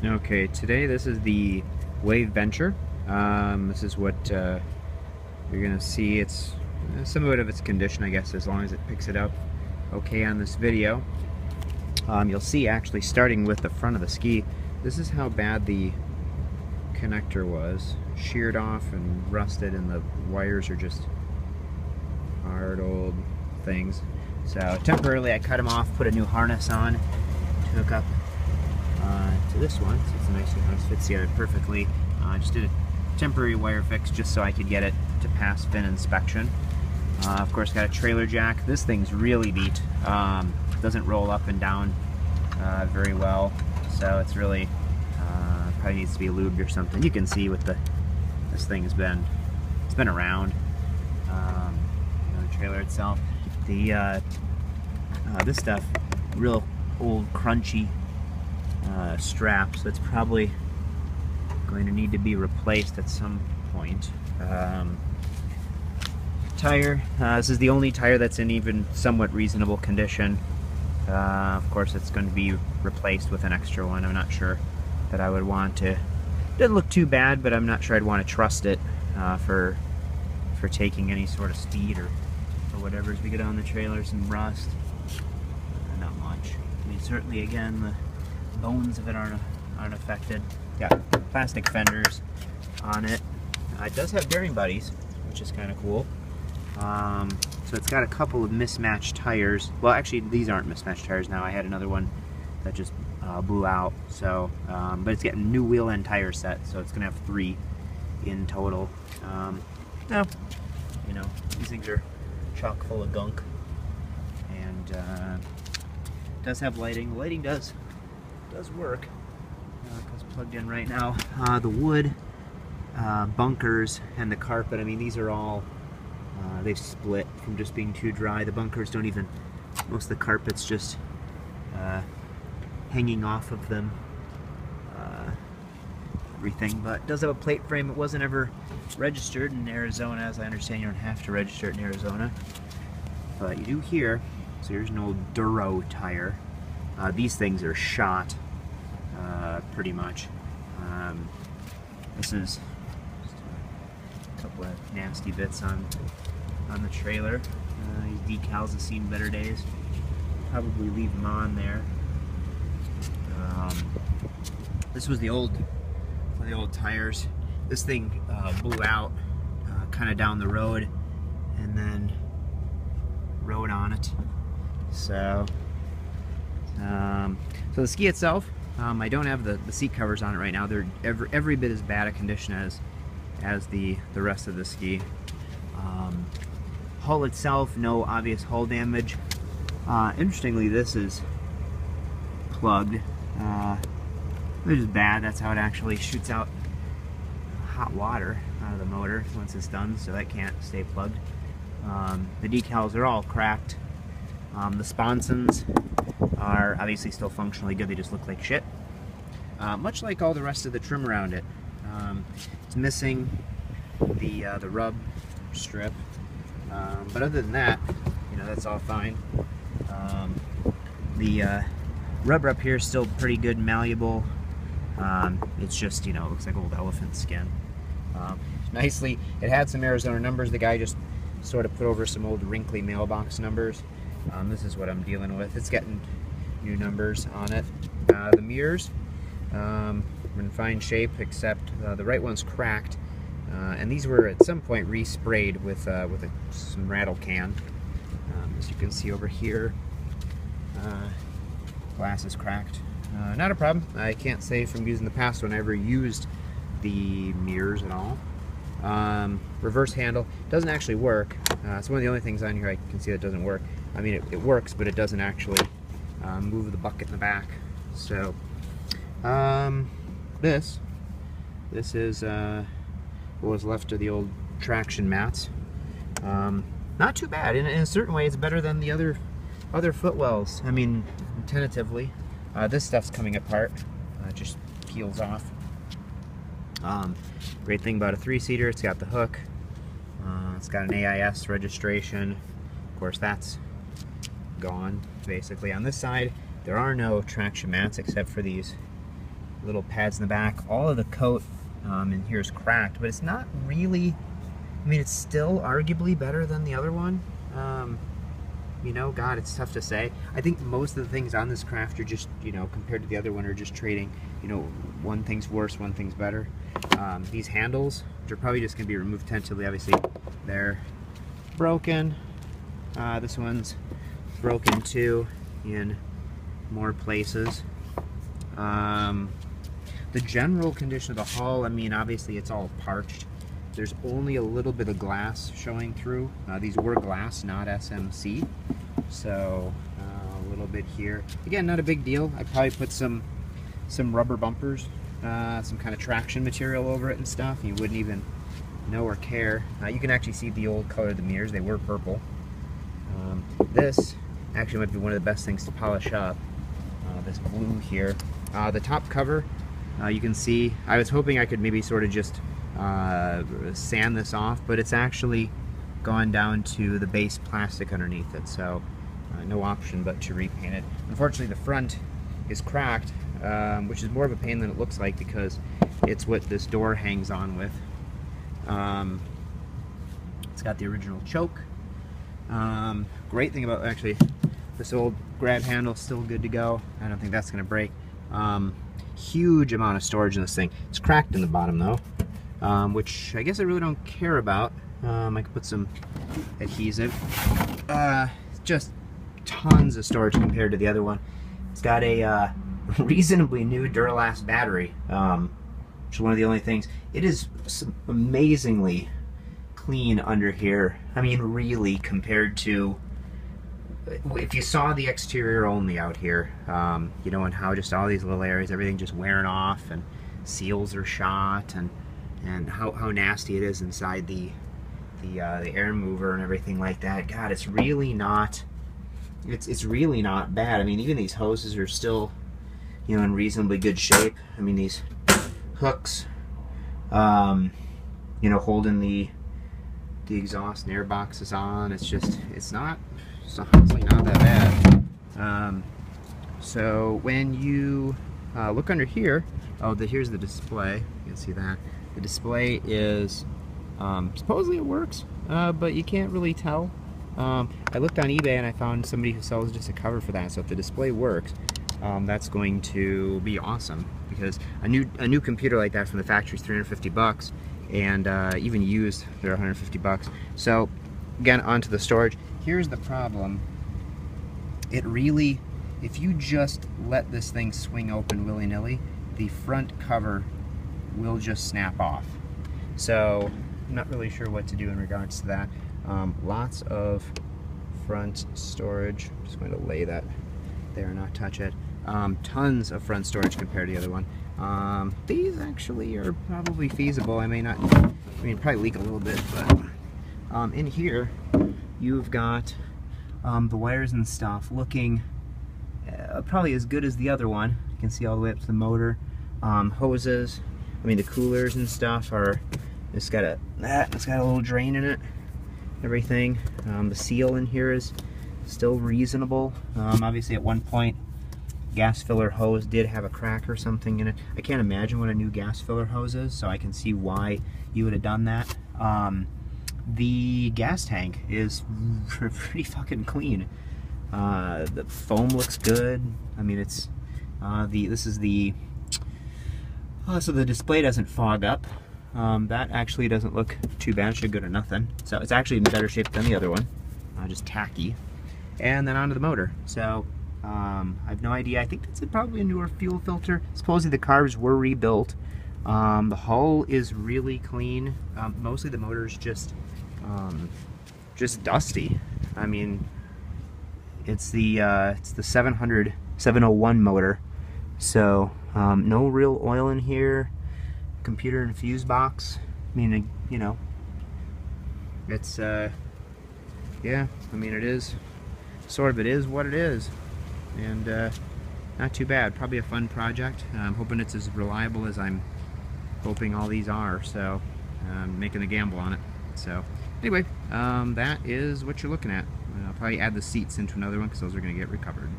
Okay, today this is the Wave Venture. This is what you're gonna see. It's somewhat of its condition, I guess, as long as it picks it up okay on this video. You'll see actually starting with the front of the ski, this is how bad the connector was. Sheared off and rusted, and the wires are just hard old things. So temporarily I cut them off, put a new harness on to hook up to this one, so it's a nice new harness, fits together perfectly. I just did a temporary wire fix just so I could get it to pass fin inspection. Of course, got a trailer jack. This thing's really beat. Doesn't roll up and down very well, so it's really probably needs to be lubed or something. You can see with this thing's been around. The trailer itself, this stuff, real old crunchy strap, so it's probably going to need to be replaced at some point. Tire, this is the only tire that's in even somewhat reasonable condition. Of course it's going to be replaced with an extra one. I'm not sure that I would want to. It doesn't look too bad, but I'm not sure I'd want to trust it for taking any sort of speed or whatever. As we get on the trailer, some rust, not much. I mean, certainly again the bones of it aren't affected. Got plastic fenders on it. It does have bearing buddies, which is kind of cool. So it's got a couple of mismatched tires. Well, actually these aren't mismatched tires now. I had another one that just blew out. So, but it's getting new wheel and tire set, so it's gonna have 3 in total. No, you know, these things are chock full of gunk, and it does have lighting. The lighting does work because it's plugged in right now. The wood, bunkers, and the carpet, I mean, these are all they've split from just being too dry. The bunkers don't even, most of the carpet's just hanging off of them, everything. But it does have a plate frame. It wasn't ever registered in Arizona. As I understand, you don't have to register it in Arizona, but you do here. So here's an old Duro tire. These things are shot pretty much. This is just a couple of nasty bits on the trailer. These decals have seen better days. Probably leave them on there. This was the old tires. This thing blew out kind of down the road and then rode on it. So so the ski itself, I don't have the seat covers on it right now. They're every bit as bad a condition as the rest of the ski. Hull itself, no obvious hull damage. Interestingly, this is plugged, which is bad. That's how it actually shoots out hot water out of the motor once it's done, so that can't stay plugged. The decals are all cracked. The sponsons are obviously still functionally good, they just look like shit. Much like all the rest of the trim around it. It's missing the rub strip, but other than that, you know, that's all fine. The rubber up here is still pretty good, malleable. It's just, you know, it looks like old elephant skin. Nicely, it had some Arizona numbers. The guy just sort of put over some old wrinkly mailbox numbers. This is what I'm dealing with. It's getting new numbers on it. The mirrors are in fine shape, except the right one's cracked, and these were at some point resprayed with some rattle can. As you can see over here, glass is cracked. Not a problem. I can't say from using the past one I ever used the mirrors at all. Reverse handle doesn't actually work. It's one of the only things on here I can see that doesn't work. I mean, it works, but it doesn't actually move the bucket in the back. So this is what was left of the old traction mats. Not too bad. In a certain way, it's better than the other footwells. I mean, tentatively. This stuff's coming apart. It just peels off. Great thing about a 3-seater, it's got the hook. It's got an AIS registration. Of course, that's gone, basically. On this side, there are no traction mats except for these little pads in the back. All of the coat in here is cracked, but it's not really, I mean, it's still arguably better than the other one. You know, God, it's tough to say. I think most of the things on this craft are just, you know, compared to the other one, are just trading, you know, one thing's worse, one thing's better. These handles, which are probably just going to be removed tentatively, obviously, they're broken. This one's broken too in more places. The general condition of the hull, I mean, obviously it's all parched. There's only a little bit of glass showing through. These were glass, not SMC. So a little bit here. Again, not a big deal. I'd probably put some rubber bumpers, some kind of traction material over it and stuff. You wouldn't even know or care. You can actually see the old color of the mirrors. They were purple. This actually might be one of the best things to polish up. This blue here. The top cover, you can see, I was hoping I could maybe sort of just sand this off, but it's actually gone down to the base plastic underneath it, so no option but to repaint it. Unfortunately, the front is cracked, which is more of a pain than it looks like because it's what this door hangs on with. It's got the original choke. Great thing about, actually, this old grab handle is still good to go. I don't think that's going to break. Huge amount of storage in this thing. It's cracked in the bottom though, which I guess I really don't care about. I could put some adhesive. Just tons of storage compared to the other one. It's got a reasonably new Duralast battery, which is one of the only things. It is amazingly clean under here. I mean, really, compared to if you saw the exterior only out here, you know, and how just all these little areas, everything just wearing off, and seals are shot, and how nasty it is inside the air mover and everything like that. God, it's really not. It's really not bad. I mean, even these hoses are still, you know, in reasonably good shape. I mean, these hooks, you know, holding the exhaust and air boxes on. It's just, it's honestly not that bad. So when you look under here, here's the display. You can see that the display is supposedly it works, but you can't really tell. I looked on eBay and I found somebody who sells just a cover for that. So if the display works, that's going to be awesome, because a new computer like that from the factory is 350 bucks, and even used they're 150 bucks. So again, onto the storage. Here's the problem. It really, if you just let this thing swing open willy-nilly, the front cover will just snap off. So I'm not really sure what to do in regards to that. Lots of front storage. I'm just going to lay that there and not touch it. Tons of front storage compared to the other one. These actually are probably feasible. I mean, probably leak a little bit, but in here you've got the wires and stuff looking probably as good as the other one. You can see all the way up to the motor. Hoses, I mean, the coolers and stuff are, it's got a little drain in it, everything. The seal in here is still reasonable. Obviously at one point gas filler hose did have a crack or something in it. I can't imagine what a new gas filler hose is, so I can see why you would have done that. The gas tank is pretty fucking clean. The foam looks good. I mean, it's this is the so the display doesn't fog up. That actually doesn't look too bad. It's good or nothing. So it's actually in better shape than the other one. Just tacky. And then onto the motor. So I have no idea. I think that's probably a newer fuel filter. Supposedly the carbs were rebuilt. The hull is really clean. Mostly the motor is just dusty. I mean, it's the 701 motor. So no real oil in here. Computer and fuse box. I mean, you know, it's yeah. I mean, it is sort of. It is what it is, and not too bad. Probably a fun project. I'm hoping it's as reliable as I'm hoping all these are. So I'm making a gamble on it. So anyway, that is what you're looking at. I'll probably add the seats into another one because those are going to get recovered.